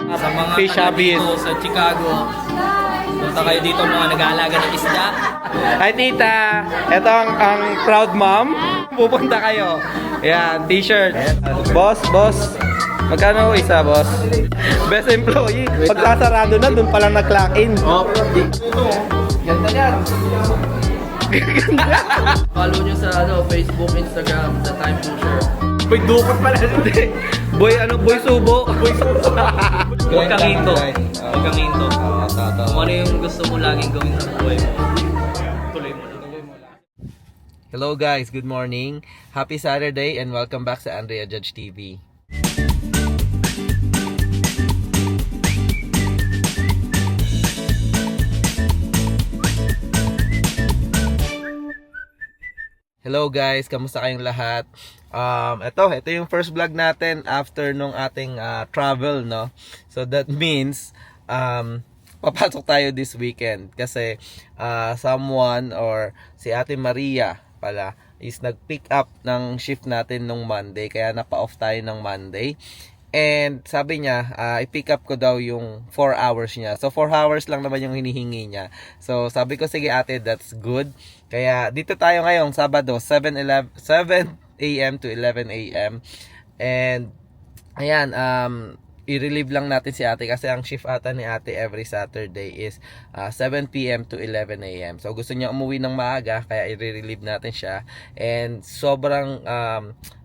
Sa mga fish hobbies dito sa Chicago, punta kayo dito mga nag-aalaga ng isda. Ay tita, ito ang proud mom. Pupunta kayo. Yan, t-shirt. Boss. Magkano isa, boss? Best employee. Pag sasarado na, dun palang nag-clock in. Ganda yan. Follow nyo sa Facebook, Instagram, The Time Pusher. Boy, dukot pala. Boy, boy subo. Huwag kang hinto. Huwag kang hinto. Kung ano yung gusto mo laging gawin sa buhay mo, tuloy mo lang. Hello guys, good morning. Happy Saturday and welcome back sa Andrea Judge TV. Hello guys, kamusta kayong lahat? Ito yung first vlog natin after nung ating travel, no? So that means papasok tayo this weekend kasi someone or si Ate Maria pala is nag-pick up ng shift natin nung Monday, kaya napa-off tayo ng Monday. And sabi niya, i-pick up ko daw yung 4 hours niya. So 4 hours lang naman yung hinihingi niya. So sabi ko, sige ate, that's good. Kaya dito tayo ngayong Sabado, 7 a.m. to 11 a.m. And ayan, i-relieve lang natin si ate kasi ang shift ata ni ate every Saturday is 7 p.m. to 11 a.m. So gusto niya umuwi ng maaga, kaya i-relieve natin siya. And sobrang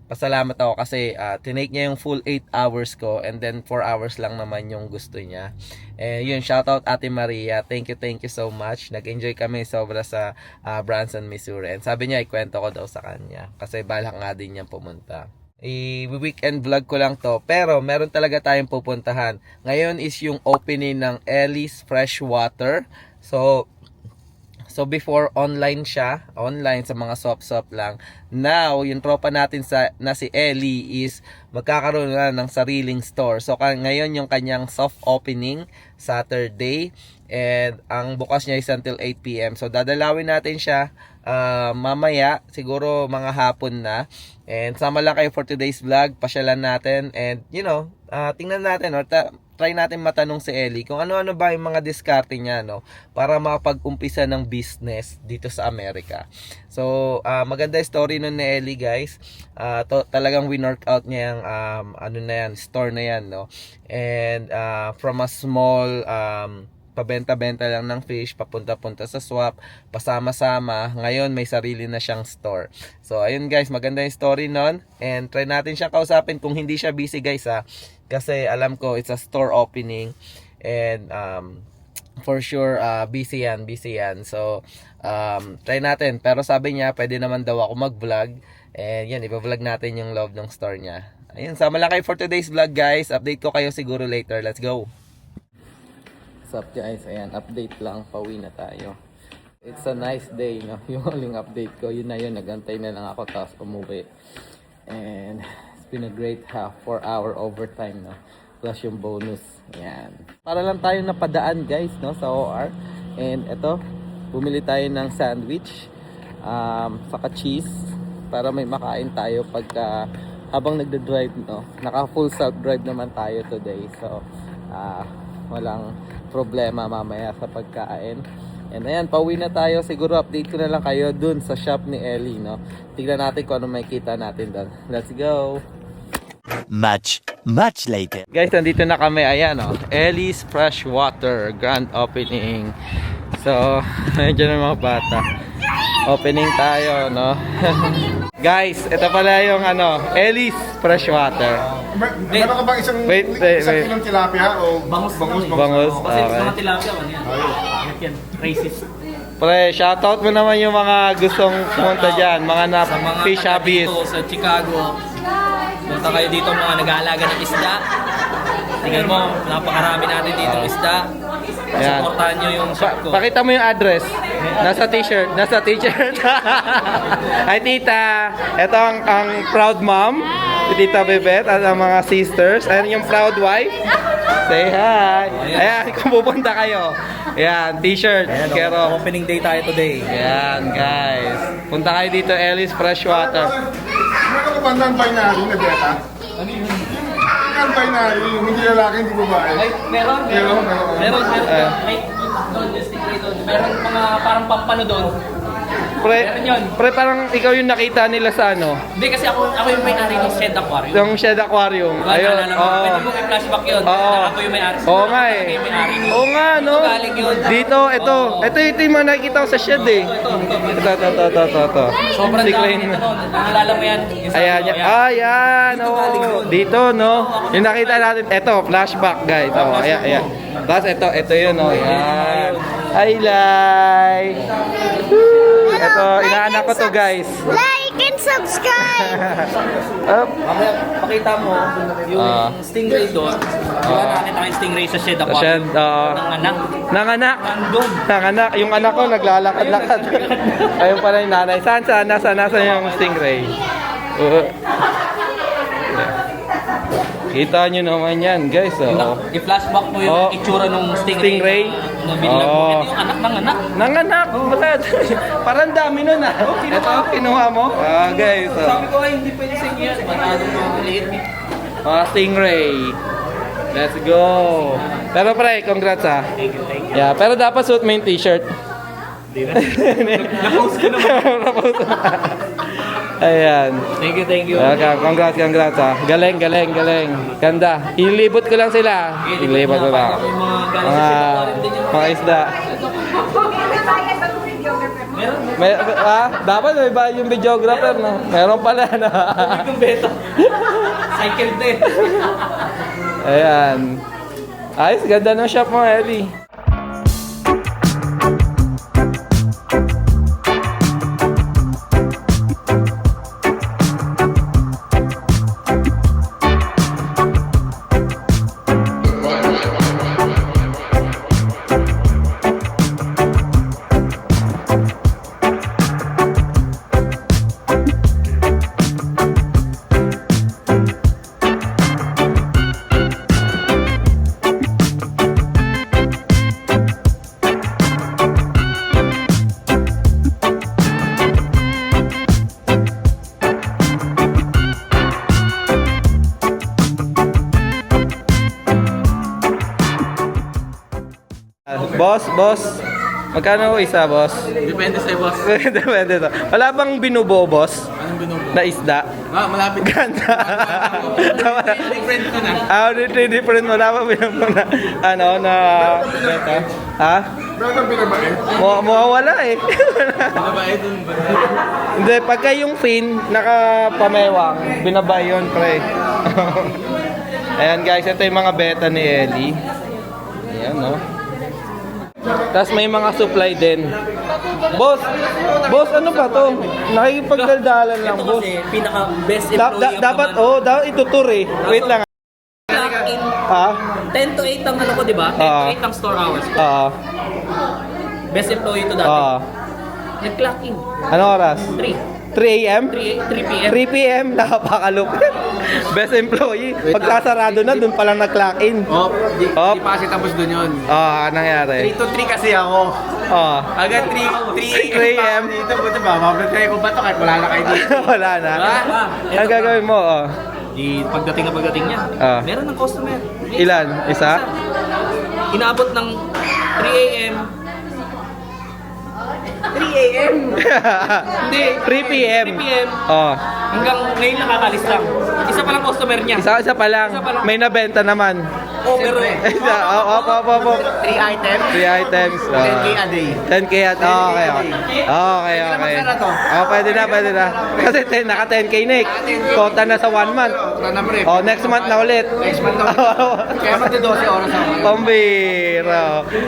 pasalamat ako kasi tinake niya yung full 8 hours ko and then 4 hours lang naman yung gusto niya. Yun, shoutout Ate Maria. Thank you so much. Nag-enjoy kami sobra sa Branson, Missouri. And sabi niya, ikwento ko daw sa kanya kasi balak nga din niya pumunta. I-weekend vlog ko lang to, pero meron talaga tayong pupuntahan. Ngayon is yung opening ng Ellie's Freshwater. So before online siya, online sa mga sop-sop lang. Now, yung tropa natin na si Ellie is magkakaroon na ng sariling store. So ngayon yung kanyang soft opening, Saturday. And ang bukas niya is until 8 p.m. So dadalawin natin siya mamaya, siguro mga hapon na. And sama lang kayo for today's vlog, pasyalan natin. And tingnan natin or try natin matanong si Ellie kung ano-ano ba yung mga diskarte niya, no, para makapag-umpisa ng business dito sa Amerika. So, maganda yung story nun ni Ellie, guys. Talagang win-workout niya yung store na yan, no. And from a small pabenta-benta lang ng fish, papunta-punta sa swap, pasama-sama, ngayon may sarili na siyang store. So ayun guys, maganda yung story nun, and try natin siyang kausapin kung hindi siya busy guys kasi alam ko it's a store opening and for sure busy yan. So try natin, pero sabi niya pwede naman daw ako mag-vlog, and yan, ipa-vlog natin yung love ng store niya. Ayun, sama lang kayo for today's vlog guys. Update ko kayo siguro later. Let's go. What's up guys? Ayan, update lang, pauwi na tayo. It's a nice day, no? Yung huling update ko, yun na yun, nagantay na lang ako tapos umuwi. And it's been a great 4-hour overtime, no? Plus yung bonus. Ayan. Para lang tayo napadaan guys, no? Sa OR. And eto, bumili tayo ng sandwich, saka cheese, para may makain tayo pagka habang nagda-drive, no? Naka full self-drive naman tayo today. So, walang problema mamaya sa pagkain. And ayan, pauwi na tayo. Siguro update ko na lang kayo dun sa shop ni Ellie, no? Tignan natin kung ano makikita natin dun. Let's go! Much later. Guys, nandito na kami. Ayan, oh, Ellie's Freshwater grand opening. So, nandiyan ang mga bata. Opening tayo, no? Guys, ito pala yung Ellie's Freshwater. Meron ka bang isang kilong tilapia o Bangus. Kasi Okay. mga tilapia, ano yan? Racist. Pre, shoutout mo naman yung mga gustong pumunta dyan, mga Sa mga fish hobbies. dito sa Chicago, punta kayo dito mga nag-aalaga ng isda. Tingnan mo, napakarami natin dito ng isda. Ayan. Supportahan nyo yung shop ko. Pakita mo yung address. Nasa t-shirt. Ay tita, ito ang proud mom, si Tita Bebet at ang mga sisters. Ayan yung proud wife. Say hi. Ayan, kung pupunta kayo. Ayan, t-shirt. Pero Opening day tayo today. ayan guys, punta kayo dito, Ellie's Freshwater. meron ka bang non-binary na beta? Ano yun? Non-binary binary, hindi lalaki, hindi babae. Ay, meron. Meron. May doon, yung stingray doon. Meron mga parang pampano doon. Pre, Meron yun. pre, parang ikaw yung nakita nila sa ano? Hindi kasi ako yung may-ari ng Shed Aquarium. Yung Shed Aquarium. Ayun, Pwede oo. mo i-flashback yun. Oo. Ako yung may-ari. Oo nga eh. Ako yung may-ari. Oo nga, no? Ito galing yun. Dito, ito. Oo. Ito yung mga nakikita ko sa shed eh. Ito. Sobrang Si dami Klein. nito noon. Naalala mo yan? Yung sa- Ayan, yan. Ayan, Dito galing oh. yun. Dito, no? Yung nakita natin, ito, flashback, guys. Oh, ayan. Tapos ito yun, oh. Ayan. Hi, Lai. Ito, inaanak ko to, guys. Like and subscribe! Up. Mamaya, pakita mo yung stingray doon. Diba nakita ko yung stingray sa Shed Aquarium? Shed, Ng anak. Nanganak. Nandun. Nanganak. Yung anak ko, naglalakad-lakad. Ayun pala yung nanay. Saan yung stingray? Kita nyo naman yan, guys. Oh. I-flashback mo yung Oh. itsura nung Stingray? na binilog mo. Oh. Ito yung anak ng anak. Nanganak. Bakit? Parang dami nun ah. Ito, kinuha mo? Ah, guys. Sabi ko ay hindi pwede sa inyo yan. Masyadong maliit. Mga stingray. Let's go. Pero pre, congrats ah. Thank you. Yeah, pero dapat suit mo yung t-shirt. Na-post ko naman. Ayan. Thank you. Okay, congrats ah. Galing. Ganda. Ilibot ko lang sila. Ilibot ko lang. Yung mga galing sa Shed Aquarium din yung Mga isda. Dapat may bayad yung videographer, no? Meron pala, no? yung beta. Cycle din. Ayan. Ayos, ganda ng shop mo, Ellie. Boss. Magkano isa, boss? Depende sa boss. Depende to. Wala bang binubo, boss? Anong binubo? Na isda? Malapit. Ganda. Different ko na. Different. Wala bang binubo na, beta? Ha? Meron ang binabae. Mawawala eh. Babae dun ba? Hindi, pagka yung fin, nakapamewang, binaba yun, pre. Ayan guys, ito yung mga beta ni Ellie. Ayan, no? Tapos may mga supply din. Boss, ano ba to? Nakikipagdaldalan lang, Ito boss. kasi pinaka-best employee of Dapat, the month. dapat itutur eh. Wait lang. Clock in Ha? 10 to 8 ang ano ko, di ba? 10 to 8 ang store hours ko. Best employee to dati. Nag-clock in. Anong oras? 3 3 a.m.? 3 p.m. 3 p.m. Napakalupit. Best employee. Pagkasarado na, dun palang nag-clock in. Di Op. pa kasi tapos doon yun. Anong nangyari? 3 to 3 kasi ako. Agad 3 a.m. dito, buti ba? Mabantay ko ba ito kahit wala na kayo dito. Wala na. Diba? Ang gagawin mo, Pagdating niya, meron ng customer. Ilan? Isa? Inaabot ng 3 a.m. 3 a.m. Hindi. 3 p.m. 3 p.m. Hanggang ngayon nakakalis lang. Isa pa lang customer niya. Isa pa lang. May nabenta naman. Pero Isa. Opo. 3 items, 3 items. 10k a day. 10k at okay. Pwede na. Kasi naka 10k na eh. Kota na sa 1 month. Wala na pre. Next month na ulit. Next month na. Kaya magti 12 oras ako. Pambira.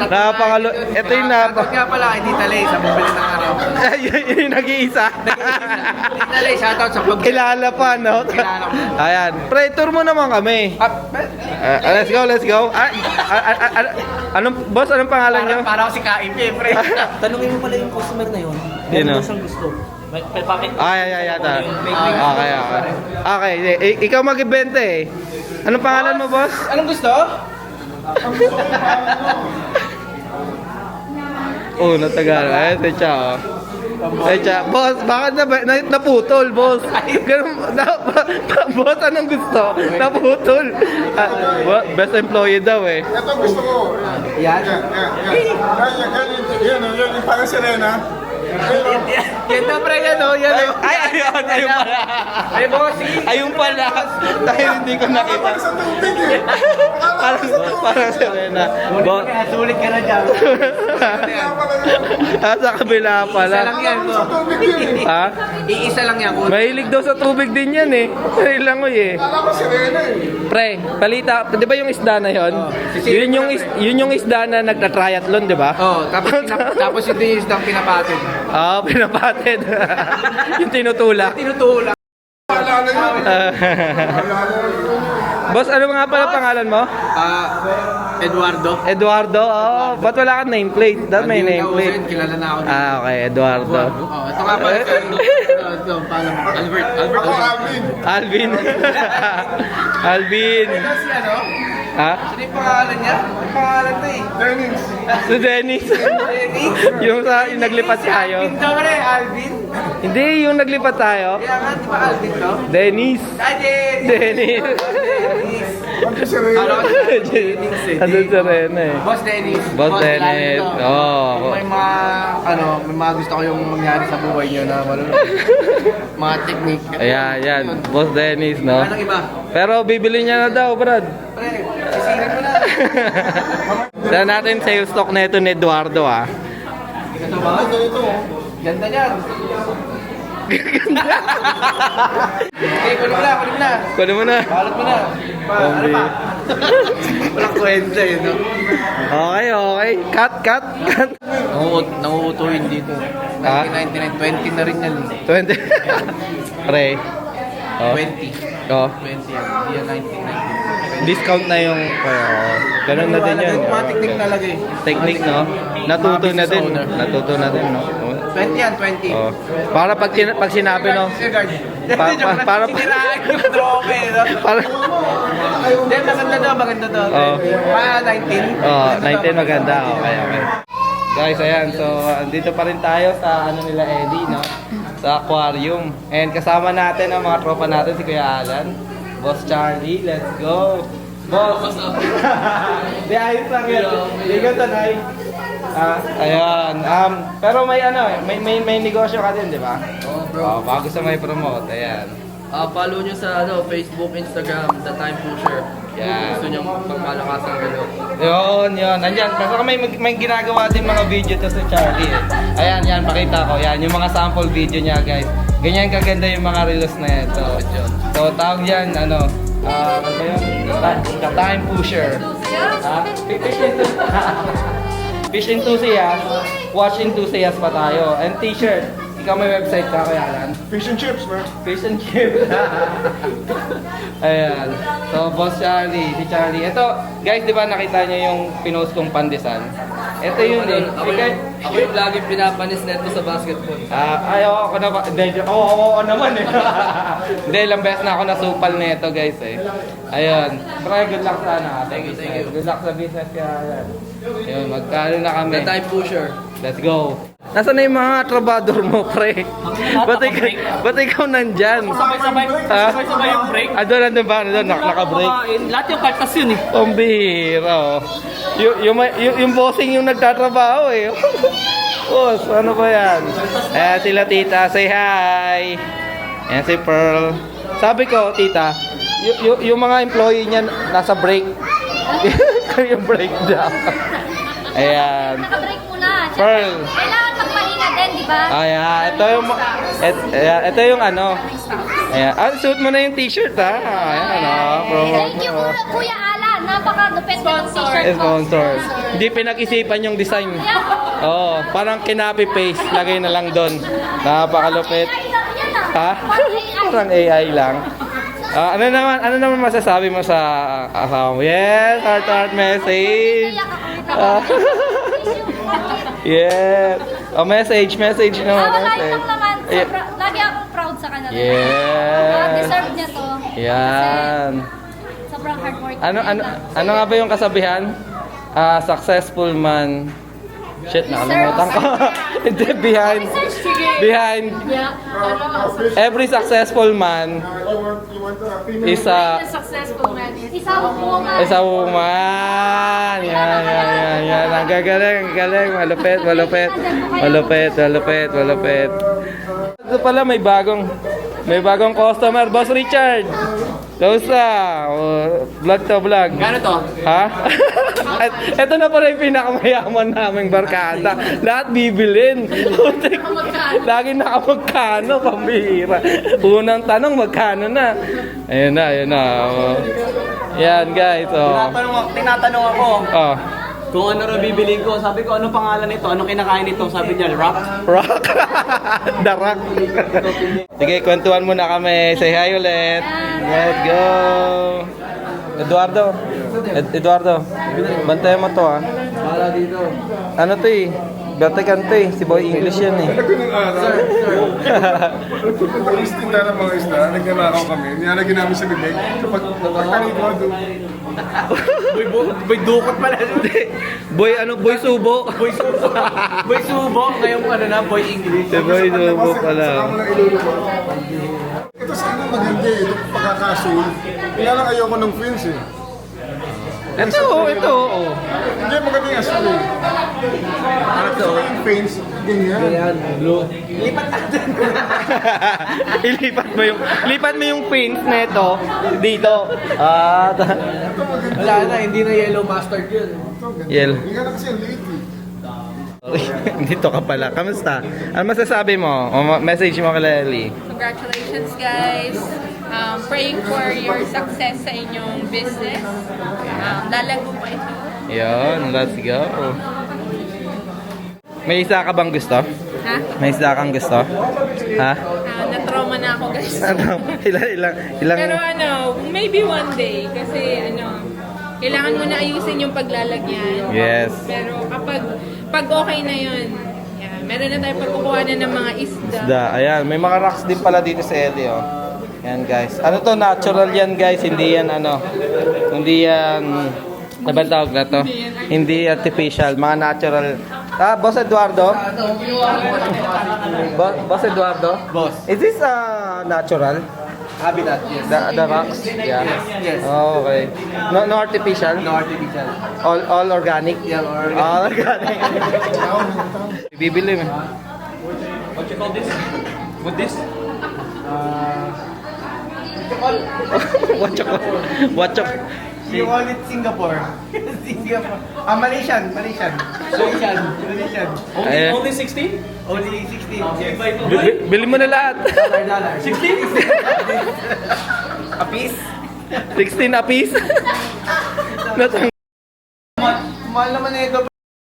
Napakalo. Ito yung Shoutout nga pala kay Tita Lay sa bumili ng araw. Yun yung nag-iisa. Tita Lay, shoutout sa pag... Kilala pa, no? Kilala ko. Ayan. Pre, tour mo naman kami. Let's go. Boss, anong pangalan nyo? Para ako si KIP, pre. tanungin mo pala yung customer na yun. Sino? Meron siyang gusto. Bakit? Yata. Okay. Ikaw mag-ibenta eh. Anong pangalan mo, boss? Anong gusto? Natagal. Techa. Boss, bakit naputol, boss? Ganun, Boss, anong gusto? Naputol. Best employee daw eh. Ito gusto ko. Yan. Yan. Yan yung parang sirena. Yan na pre, yan o. Yan o. Ay, ayun pala. Ay, bossing. Ayun pala. Dahil hindi ko nakita. Parang sa tubig eh. Parang sirena. Sulit ka na dyan. Sa kabila pala. Isa lang yan, Sa bro. tubig yun eh. Ha? Iisa lang yan. Mahilig daw sa tubig din yan eh. Ay lang eh. Kala ko sirena eh. Pre, balita, di ba yung isda na yun? Yun yung isda na nagta-triathlon, di ba? Oh, tapos hindi yung isdang pinapatid. Oo, pinapatid. Yung tinutulak. Tinutulak. Alala yun. Alala yun. Boss, ano nga pala pangalan mo? Eduardo. Eduardo? Oh, ba't wala kang nameplate? Dapat may nameplate. Kilala na ako. Ah, okay, Eduardo. Oh, ito nga pala. Ito, paano? Albert. Ako, Alvin. Alvin. Alvin. Ito si ano? Ha? Sino yung pangalan niya? Ang pangalan to eh. Dennis. Si Dennis. yung naglipat tayo. Alvin daw pre, Alvin. Hindi, yung naglipat tayo. Kaya nga, di ba Alvin to? Dennis. Dennis. Dennis. Ang sirena. Ano Dennis eh. Andun sa Rene eh. Boss Dennis. Boss Dennis. kilala nyo to. Oo. May mga gusto ko yung mangyari sa buhay niyo na malulung. Mga technique. Ayan, yan. Boss Dennis, no? Anong iba? Pero bibili niya na daw, Brad. Pre, sisirin mo na. Dahil natin sales stock na ito ni Eduardo, ah. Ito ba? Ganda niyan. Okay, kunin mo na. Kunin mo na. Balot mo na. Ano pa? Walang kwenta yun, no? Okay. Cut. Nanguutuin dito. Ha? 1999, 20 na rin yan. 20. Pre. Oh. 20. Oh. 20 yan. Hindi yan 1999. Discount na yung... Oh. Ganun na din yan. Mga technique talaga eh. Technique, no? Natuto na din. Natuto na din, no? 20 yan, 20. Oh. Para pag sinabi, no? Para Siniraan yung trope, no? Para... Hindi, maganda to. Oh. Mga 19. Oh, 19 maganda. Okay. Guys, ayan. So, andito pa rin tayo sa ano nila Eddie, no? Sa aquarium. And kasama natin ang mga tropa natin, si Kuya Alan. Boss Charlie, let's go! Boss! Di, ayos lang yun. Di ka tanay. Ayan. Pero may ano, may negosyo ka din, di ba? Oh, bro. Oh, baka gusto may promote. Ayan. Follow nyo sa Facebook, Instagram, The Time Pusher. Yeah. Kung gusto nyo pagmalakas ang gano'n. Yun. Nandyan. Basta may ginagawa din mga video to sa Charlie eh. Ayan, pakita ko. Yan, yung mga sample video niya, guys. Ganyan kaganda yung mga reels na ito. So, tawag yan, ano ba yun? The Time Pusher. Fish enthusiast, watch enthusiast pa tayo. And t-shirt. Ikaw may website ka, Kuya Alan? Fish and chips, man. Fish and chips. Ayan. So, Boss Charlie, si Charlie. Ito, guys, di ba nakita niyo yung pinost kong pandesan? Ito yun eh. Ako yung laging pinapanis na ito sa basketball. Ako na ba? Hindi, oo naman eh. Hindi, ilang beses na ako nasupal na ito, guys eh. Ayun. Pero good luck sana. Thank you. Good luck sa business kaya yan. Ayun, magkano na kami. The Time Pusher. Let's go. Nasaan na yung mga trabador mo, pre? Ba't ikaw nandyan? Sabay-sabay yung break. Andun ba? Naka-break. Lahat yung kaltas yun eh. Pambihira, oh. Yung bossing yung nagtatrabaho eh. Boss, ano ba yan? Ayan sila tita, say hi. Ayan si Pearl. Sabi ko, tita, yung mga employee niya nasa break. Yung break daw. Ayan. Naka-break muna. Pearl. Kailangan magpahinga din, di ba? Ayan, ito yung ano. Ayan, suit mo na yung t-shirt ha. Ayan, ano, Thank you, Kuya Alan. Napaka-lupit ng t-shirt mo. Sponsor. Hindi pinag-isipan yung design. Oo, parang kinapi-paste. Lagay na lang doon. Napakalupit. AI lang yan ah. Ha? Parang AI. Parang AI lang. Ano naman masasabi mo sa asawa mo? Yes, heart message. Yes. Message naman. Wala Message. lang naman. Yeah. Lagi akong proud sa kanila. Yes. Deserve niya to. Yan. Kasi sobrang hard work. Ano nga ba yung kasabihan? Successful man Shit, nakalimutan ko. Hindi, behind every successful man is a Successful man. Isang bunga. is a woman. Yan. Ang galing. Malupit. Ito pala, may bagong customer. Boss Richard. Kausa. Vlog to vlog. Gano to? Ha? Ito na pala yung pinakamayaman naming barkada. Lahat bibilin. Lagi nakamagkano, pambihira. Unang tanong, magkano na? Ayun na. Oh. Yan guys. Oh. Tinatanong ako Oh. kung ano rin bibiliin ko. Sabi ko, ano pangalan nito? Ano kinakain nito? Sabi niya, rock. Rock. The Rock. Sige, kwentuhan muna kami. Say hi ulit. Let's go. Eduardo. Bantayan mo to ah. Para dito. Ano to eh? Batikan to eh. Si Boy English yan eh. Pag istinda ng mga isda, nagnanakaw kami. Nilalagyan namin sa bibig. Kapag nakakanin ko, Boy dukot pala. Boy subo. Boy subo. Ngayong ano na, boy English. Si Boy subo pala. saka mo lang iluluto. Ito sana maganda eh. Ito pagkakasul. Kaya lang ayoko ng fins eh. Ito. Hindi, maganda yung asul eh. Ito yung fins, ganyan. Lipat mo yung pins nito dito. Wala na, hindi na yellow mustard yun. Yel. Hindi ka na kasi ang liit eh. Dito ka pala. Kamusta? Ano masasabi mo? O message mo kay Lely? Congratulations guys! Praying for your success sa inyong business. Lalago pa ito. Yun, let's go. May isa ka bang gusto? Ha? May isa kang gusto? Ha? Na-trauma na ako guys. Ano? Ilang? Pero maybe one day. Kasi kailangan mo na ayusin yung paglalagyan. Yes. Pero pag okay na yun, meron na tayo pagkukuha na ng mga isda. Ayan, may mga rocks din pala dito sa Ellie, oh. Yan guys. Ano to? Natural yan guys. Hindi yan Hindi yan... Ano ba tawag na to? Hindi artificial. Mga natural. Boss Eduardo? Boss Eduardo? Boss. Is this natural? Habitat, yes. The rocks? Yeah. Yes. Oh, okay. No artificial? No artificial. All organic? Yeah, or All organic. Bibili mo. What you call this? With this? What you you call it Singapore. Singapore. Malaysian. Ayan. Only 16? Only 16. Yes. Bili mo na lahat. $16? 16 A piece? 16 a piece? Mahal naman na ito.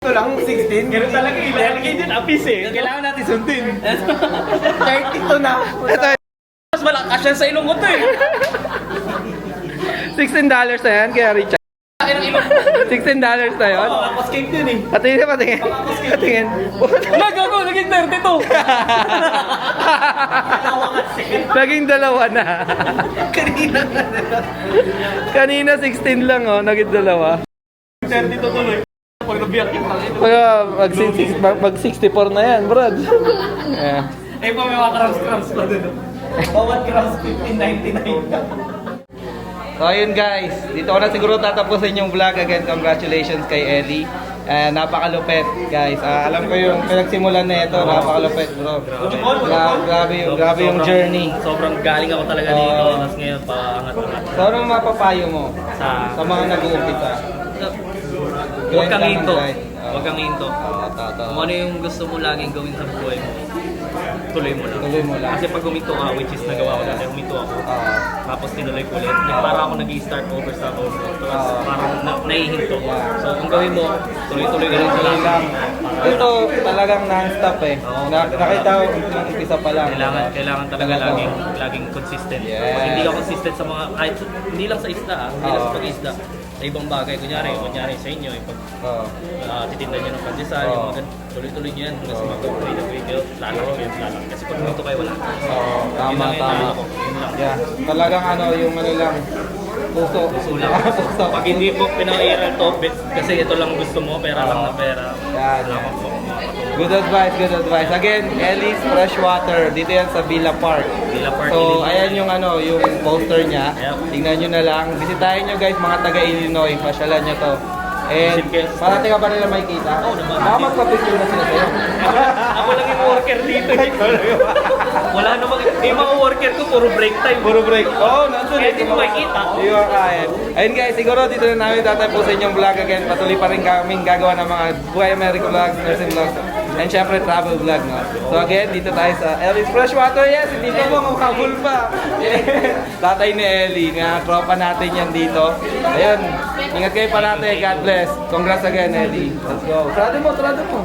Ito lang, 16. Ganun talaga, ilalagay din apis eh. Kailangan natin sundin. 32 na. Ito, Mas malakas yan sa ilong ko to eh. $16 na yan, kaya Richard. $16 na yun? Oo, tapos cake din eh. Patingin. Nagago, naging 32. Naging dalawa na. Kanina 16 lang oh, naging dalawa. 32 tuloy. Pag nabiyak yung Mag 64 na yan, brad. Yeah. Eh pa may mga crumbs pa dun. Bawat crumbs 15.99. So ayun guys, dito ko na siguro tatapusin yung vlog. Again, congratulations kay Ellie. Napakalupit guys. Alam ko yung pinagsimulan na ito, napakalupit bro. Grabe yung journey. Sobrang galing ako talaga dito. Tapos ngayon paangat. So anong mapapayo mo sa mga nag-uumpisa? Huwag kang hinto. Right. Huwag kang hinto. Kung ano yung gusto mo laging gawin sa buhay mo, tuloy mo lang. Kasi pag huminto ka, which is nagawa ko dati, huminto ako. Tapos tinuloy ko ulit. Parang ako nag-i-start over. Tapos parang naihinto. So kung gawin mo, tuloy-tuloy ka lang sa lang. Ito talagang non-stop eh. Nakita ko umpisa pa lang. Kailangan talaga laging consistent. Yes. Pag hindi ka consistent sa mga, kahit hindi lang sa isda hindi lang sa pag-isda. Sa ibang bagay, kunyari sa inyo, yung pag titinda nyo ng pandesal, yung mga tuloy-tuloy nyo yan, hanggang sa mga gawin na gawin, lalaki. Kasi pag huminto kayo, wala. Tama. Yun lang. Yeah. Talagang yung lang. Puso. Puso lang. Pag hindi mo pinang-iral to, kasi ito lang gusto mo, pera lang na pera. Yan. Wala kang po. Good advice, good advice. Again, Ellie's Freshwater. Dito yan sa Villa Park. Villa Park, So, Illinois. ayan yung yung poster niya. Yep. Tingnan nyo na lang. Bisitahin nyo guys, mga taga-Illinois. Pasyalan nyo to. And, Visit kayo. parating ka ba nila makikita? Oo naman. Baka magpa-picture na sila sa'yo. Ako lang yung worker dito. Wala namang, yung mga worker ko, puro break time. Puro break. Oo, nandun. Kaya hindi mo makikita. Di ba kaya? Ayun guys, siguro dito na namin tatapusin yung vlog again. Patuloy pa rin kaming gagawa ng mga Buhay America vlogs, nursing vlogs, and syempre travel vlog, no? So again, dito tayo sa Ellie's Freshwater. Yes, dito mo makabul pa. Tatay ni Ellie, nga tropa natin yan dito. Ayun, ingat kayo parate. God bless. Congrats again, Ellie. Let's go. Trado mo, trado mo.